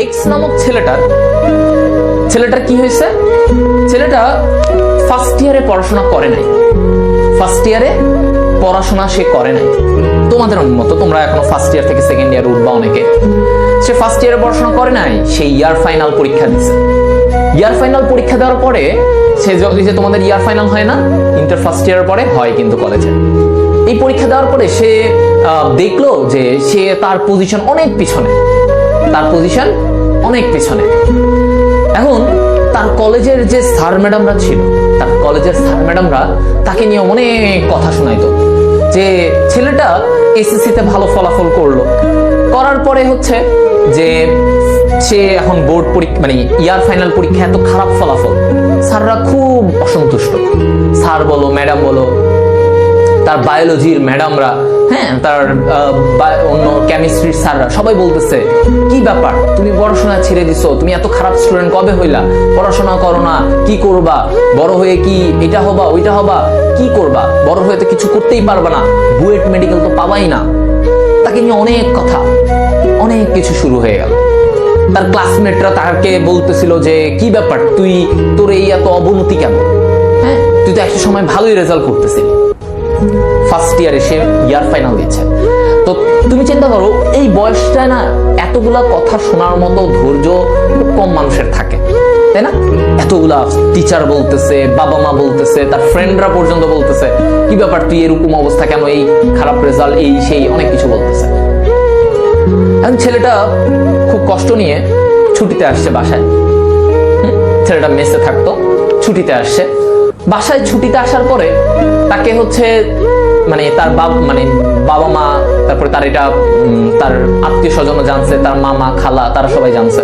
X নামক ছেলেটার কি হয়েছে, ছেলেটা ফার্স্ট ইয়ারে পড়াশোনা করে নাই, ফার্স্ট ইয়ারে পড়াশোনা সে করে নাই। তোমাদের মতো তোমরা এখনো ফার্স্ট ইয়ার থেকে সেকেন্ড ইয়ার উঠবা অনেকে। সে ফার্স্ট ইয়ারে পড়াশোনা করে নাই, সে ইয়ার ফাইনাল পরীক্ষা দিছে। ইয়ার ফাইনাল পরীক্ষা দেওয়ার পরে সে যে তোমাদের ইয়ার ফাইনাল হয় না ইন্টার ফার্স্ট ইয়ারের পরে হয় কিন্তু কলেজে, এই পরীক্ষা দেওয়ার পরে সে দেখলো যে সে তার পজিশন অনেক পিছনে, তার পজিশন অনেক পিছনে। এখন তার কলেজের যে স্যার ম্যাডামরা ছিল, তার কলেজের স্যার ম্যাডামরা তাকে নিয়ে অনেক কথা শোনাইতো যে ছেলেটা এসএসসিতে ভালো ফলাফল করলো, করার পরে হচ্ছে যে সে এখন বোর্ড পরীক্ষা মানে ইয়ার ফাইনাল পরীক্ষা এত খারাপ ফলাফল, স্যাররা খুব অসন্তুষ্ট। স্যার বলো ম্যাডাম বলো, তার বায়োলজির ম্যাডামরা, হ্যাঁ তার অন্য কেমিস্ট্রির স্যাররা সবাই বলতেছে কি ব্যাপার তুমি পড়াশোনা ছেড়ে দিছো, তুমি এত খারাপ স্টুডেন্ট কবে হইলা, পড়াশোনা করো না, কি করবা, বড় হয়ে কি এটা হবা ওইটা হবা, কি করবা, বড় হয়ে তো কিছু করতেই পারবা না, বুয়েট মেডিকেল তো পাবাই না। তাকে নিয়ে অনেক কথা, অনেক কিছু শুরু হয়ে গেল। তার ক্লাসমেটরা তাকে বলতেছিল যে কি ব্যাপার তুই, তোর এই এত অবনতি কেন, হ্যাঁ তুই তো একটা সময় ভালোই রেজাল্ট করতেছিলি। ফার্স্ট ইয়ারে সে ইয়ার ফাইনাল দিচ্ছে। তো তুমি চিন্তা করো এই বয়সটা না এতগুলা কথা শোনার মতো ধৈর্য খুব কম মানুষের থাকে, তাই না? এতগুলা টিচার বলতেছে, বাবা মা বলতেছে, তার ফ্রেন্ডরা পর্যন্ত বলতেছে কি ব্যাপার তুই এরকম অবস্থা কেন, এই খারাপ রেজাল্ট, এই সেই অনেক কিছু বলতেছে। এখন ছেলেটা খুব কষ্ট নিয়ে ছুটিতে আসছে বাসায়। ছেলেটা মেসে থাকতো, ছুটিতে আসছে বাসায়। ছুটিতে আসার পরে তাকে হচ্ছে মানে তার বাবা মা, তারপরে তার এটা তার আত্মীয় স্বজন জানছে, তার মামা খালা তারা সবাই জানছে।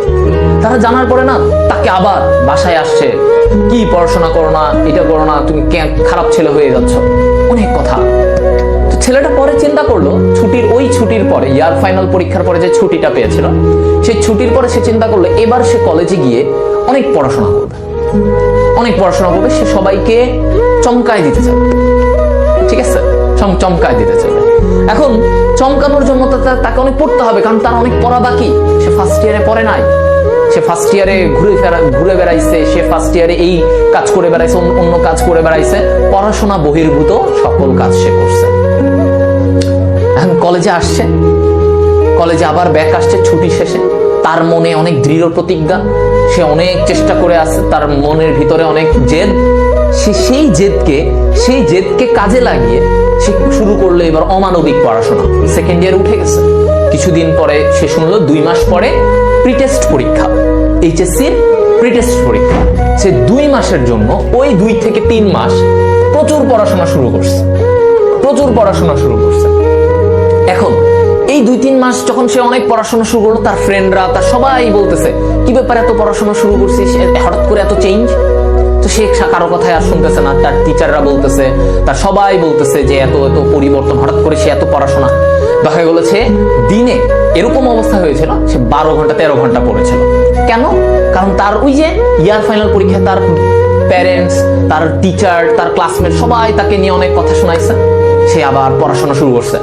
তারা জানার পরে না তাকে আবার বাসায় আসছে, কি পড়াশোনা করো না, এটা করো না, তুমি খারাপ ছেলে হয়ে যাচ্ছ, অনেক কথা। তো ছেলেটা পরে চিন্তা করলো ছুটির পরে ইয়ার ফাইনাল পরীক্ষার পরে যে ছুটিটা পেয়েছিল, সেই ছুটির পরে সে চিন্তা করলো এবার সে কলেজে গিয়ে অনেক পড়াশোনা করবে, অনেক পড়াশোনা করবে, সে সবাইকে চমকায় দিতে চাবে, ঠিক আছে, চমকায় দিতে চাবে। এখন চমকানোর জন্য তাকে অনেক পড়তে হবে, কারণ তার অনেক পড়া বাকি। সে ফার্স্ট ইয়ারে পড়ে নাই, সে ফার্স্ট ইয়ারে ঘুরে বেড়াইছে, সে ফার্স্ট ইয়ারে এই কাজ করে বেড়াইছে, অন্য কাজ করে বেড়াইছে, পড়াশোনা বহির্ভূত সকল কাজ সে করছে। এখন কলেজে আসছে, কলেজে আবার ব্যাক আসছে ছুটি শেষে। তার মনে অনেক দৃঢ় প্রতিজ্ঞা, সে অনেক চেষ্টা করে আসছে, তার মনের ভিতরে অনেক জেদ। সেই জেদকে কাজে লাগিয়ে সে শুরু করলো এবার অমানবিক পড়াশোনা। সেকেন্ড ইয়ার উঠে গেছে, কিছুদিন পরে সে শুনলো 2 মাস পরে প্রিটেস্ট পরীক্ষা, এইচএসসির প্রিটেস্ট পরীক্ষা। সে 2 মাসের জন্য ওই 2 থেকে 3 মাস প্রচুর পড়াশোনা শুরু করছে। এখন এই 2-3 মাস যখন সে অনেক পড়াশোনা শুরু করলো, তার ফ্রেন্ডরা তার সবাই বলতেছে কি ব্যাপার এত পড়াশোনা শুরু করছিস, হঠাৎ করে এত চেঞ্জ। তো সে কারো কথায় আর শুনতেছে না, তার টিচাররা বলতেছে, তার সবাই বলতেছে যে এত পরিবর্তন, হঠাৎ করে সে এত পড়াশোনা। দেখা গেল সে দিনে এরকম অবস্থা হয়েছিল সে 12 ঘন্টা 13 ঘন্টা পড়েছিল। কেন? কারণ তার ওই যে ইয়ার ফাইনাল পরীক্ষায় তার প্যারেন্টস, তার টিচার, তার ক্লাসমেট সবাই তাকে নিয়ে অনেক কথা শোনাইছে। সে আবার পড়াশোনা শুরু করছে।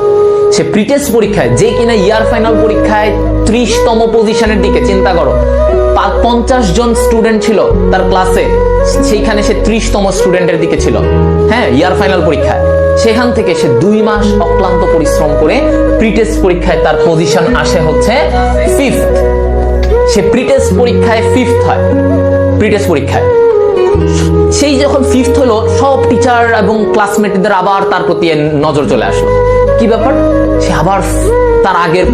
সে প্রিটেস্ট পরীক্ষায়, যে কিনা ইয়ার ফাইনাল পরীক্ষায় 30তম পজিশনের দিকে, চিন্তা করো 50 জন স্টুডেন্ট ছিল তার ক্লাসে, সেইখানে সে 30তম স্টুডেন্টের দিকে ছিল, হ্যাঁ ইয়ার ফাইনাল পরীক্ষায়। সেখান থেকে সে 2 মাস অক্লান্ত পরিশ্রম করে প্রিটেস্ট পরীক্ষায় তার পজিশন আসে হচ্ছে 5th। সে প্রিটেস্ট পরীক্ষায় 5th হয়। প্রিটেস্ট পরীক্ষায় সেই যখন 5th হলো, সব টিচার এবং ক্লাসমেটদের আবার তার প্রতি নজর চলে আসলো। কি ব্যাপার, সে আবার তার আগের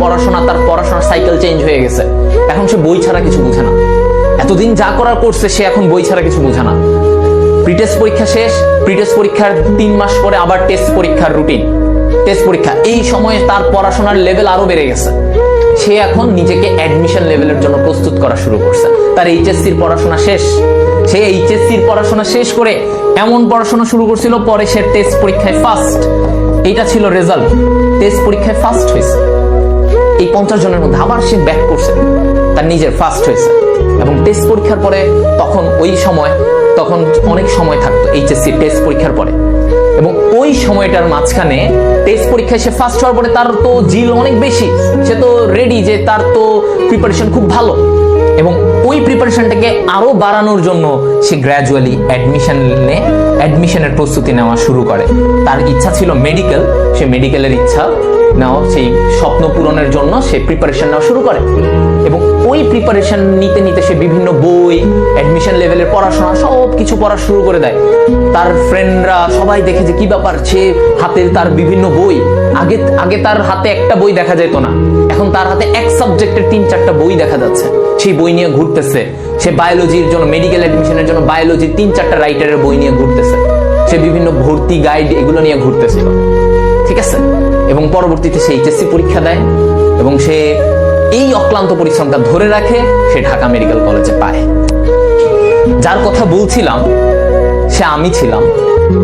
তার পড়াশোনার সাইকেল চেঞ্জ হয়ে গেছে। এখন সে বই ছাড়া কিছু বোঝে না, এতদিন যা করার করছে সে এখন বই ছাড়া কিছু বোঝে না। প্রিটেস্ট পরীক্ষা শেষ, প্রিটেস্ট পরীক্ষার 3 মাস পরে আবার টেস্ট পরীক্ষার রুটিন, টেস্ট পরীক্ষা। এই সময়ে তার পড়াশোনার লেভেল আরো বেড়ে গেছে। সে এখন নিজেকে অ্যাডমিশন লেভেলের জন্য প্রস্তুত করা শুরু করছে। তার এইচএসসির পড়াশোনা শেষ, সে এইচএসসির পড়াশোনা শেষ করে এমন পড়াশোনা শুরু করছিল, পরে সে টেস্ট পরীক্ষায় ফার্স্ট। এইটা ছিল রেজাল্ট, টেস্ট পরীক্ষায় ফার্স্ট হয়েছে। এই 50 জনের মধ্যে আবার সে ব্যাক করছে, তার নিজের ফার্স্ট হয়েছে। এবং টেস্ট পরীক্ষার পরে তখন অনেক সময় থাকতো এইচএসসি টেস্ট পরীক্ষার পরে, এবং ওই ওই সময়টার মাঝখানে টেস্ট পরীক্ষায় সে ফার্স্ট হওয়ার পরে তার তো জিল অনেক বেশি, সে তো রেডি যে তার তো প্রিপারেশন খুব ভালো, এবং ওই প্রিপারেশনটাকে আরো বাড়ানোর জন্য সে গ্র্যাজুয়ালি অ্যাডমিশনের প্রস্তুতি নেওয়া শুরু করে। তার ইচ্ছা ছিল মেডিকেল, সে মেডিকেলের ইচ্ছা নাও সেই স্বপ্ন পূরণের জন্য সে প্রিপারেশন নেওয়া শুরু করে, এবং ওই প্রিপারেশন নিতে নিতে সে বিভিন্ন বই, অ্যাডমিশন লেভেলের পড়াশোনা সব কিছু পড়া শুরু করে দেয়। তার ফ্রেন্ডরা সবাই দেখে যে কি ব্যাপার, সে হাতে তার বিভিন্ন বই, আগে তার হাতে একটা বই দেখা যেত না, এখন তার হাতে এক সাবজেক্টের 3-4টা বই দেখা যাচ্ছে, সেই বই নিয়ে ঘুরতেছে। সে বায়োলজির জন্য, মেডিকেল অ্যাডমিশনের জন্য বায়োলজির 3-4টা রাইটারের বই নিয়ে ঘুরতেছে, সে বিভিন্ন ভর্তি গাইড এগুলো নিয়ে ঘুরতেছিল, ঠিক আছে। এবং পরবর্তীতে সে এইচএসসি পরীক্ষা দেয়, এবং সে এই অক্লান্ত পরিশ্রমটা ধরে রাখে, সে ঢাকা মেডিকেল কলেজে পায়। যার কথা বলছিলাম সে আমি ছিলাম।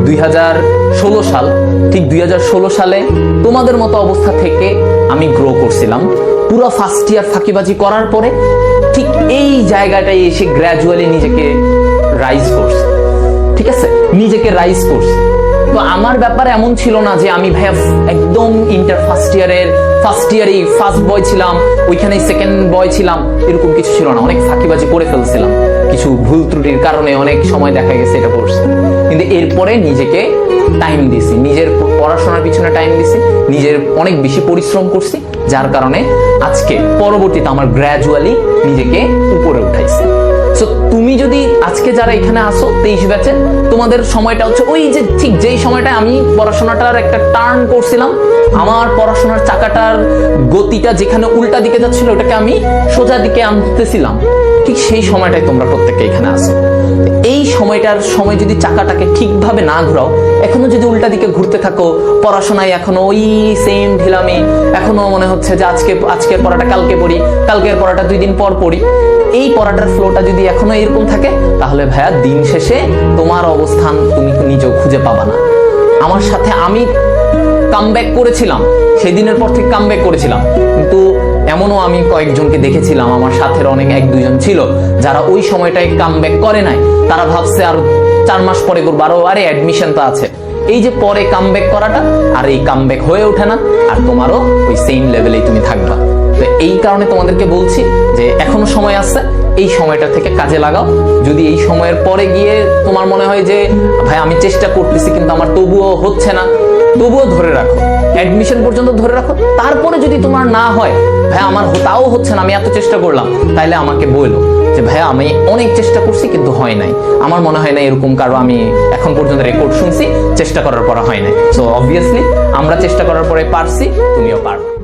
2016 সাল, ঠিক 2016 সালে তোমাদের মতো অবস্থা থেকে আমি গ্রো করছিলাম। পুরো ফার্স্ট ইয়ার ফাঁকিবাজি করার পরে ঠিক এই জায়গাটায় এসে গ্র্যাজুয়ালি নিজেকে রাইজ করছে, ঠিক আছে, নিজেকে রাইজ করছে। তো আমার ব্যাপারে এমন ছিল না যে আমি ভাইয়া একদম ইন্টার ফার্স্ট ইয়ারেই ফার্স্ট বয় ছিলাম, ওইখানেই সেকেন্ড বয় ছিলাম, এরকম কিছু ছিল না। অনেক ফাঁকিবাজি করে ফেলছিলাম, কিছু ভুল ত্রুটির কারণে অনেক সময় দেখা গেছে এটা করছে, কিন্তু এরপরে নিজেকে টাইম দিছি, নিজের পড়াশোনার পিছনে টাইম দিছি, নিজের অনেক বেশি পরিশ্রম করছি, যার কারণে আজকে পরবর্তীতে আমার গ্র্যাজুয়ালি নিজেকে উপরে উঠাইছি। সো তুমি যদি আজকে যারা এখানে আসো 23 ব্যাচে, তোমাদের সময়টা হচ্ছে ওই যে ঠিক যেই সময়টা আমি পড়াশোনাটার একটা টার্ন করছিলাম, আমার পড়াশোনার চাকাটার গতিটা যেখানে উল্টা দিকে যাচ্ছিল ওটাকে আমি সোজা দিকে আনতেছিলাম, ঠিক সেই সময়টাই তোমরা প্রত্যেকে এখানে আসো। এই সময়টার সময় যদি চাকাটাকে ঠিকভাবে না ঘোরাও, এখনো যদি উল্টা দিকে ঘুরতে থাকো, পড়াশোনায় এখনো ওই সেম ঢিলামি, এখনো মনে হচ্ছে যে আজকের পড়াটা কালকে পড়ি, কালকের পড়াটা 2 দিন পর পড়ি, এই পড়াটার ফ্লোটা যদি এখনো এরকম থাকে, তাহলে ভাইয়া দিন শেষে তোমার অবস্থান তুমি নিজেও খুঁজে পাবা না। আমার সাথে আমি কামব্যাক করেছিলাম, সেদিনের পর থেকে কামব্যাক করেছিলাম, কিন্তু এমনও আমি কয়েকজনকে দেখেছিলাম, আমার সাথের অনেক 1-2 জন ছিল যারা ওই সময়টায় কামব্যাক করে নাই। তারা ভাবছে আর 4 মাস পরে করবো, আরে অ্যাডমিশন তো আছে। এই যে পরে কামব্যাক করাটা, আর এই কামব্যাক হয়ে ওঠে না, আর তোমারও ওই সেম লেভেলেই তুমি থাকবা। তো এই কারণে তোমাদেরকে বলছি যে এখনো সময় আছে, এই সময়টা থেকে কাজে লাগাও। যদি এই সময়ের পরে গিয়ে তোমার মনে হয় যে ভাই আমি চেষ্টা করতেছি কিন্তু আমার তবুও হচ্ছে না, তবুও ধরে রাখো, অ্যাডমিশন পর্যন্ত ধরে রাখো। তারপরে যদি তোমার না হয়, ভাই আমার তাও হচ্ছে না, আমি এত চেষ্টা করলাম, তাইলে আমাকে বলো যে ভাইয়া আমি অনেক চেষ্টা করছি কিন্তু হয় নাই। আমার মনে হয় না এরকম কারো আমি এখন পর্যন্ত রেকর্ড শুনছি চেষ্টা করার পর হয় নাই। সো অবভিয়াসলি আমরা চেষ্টা করার পরে পারছি, তুমিও পারবে।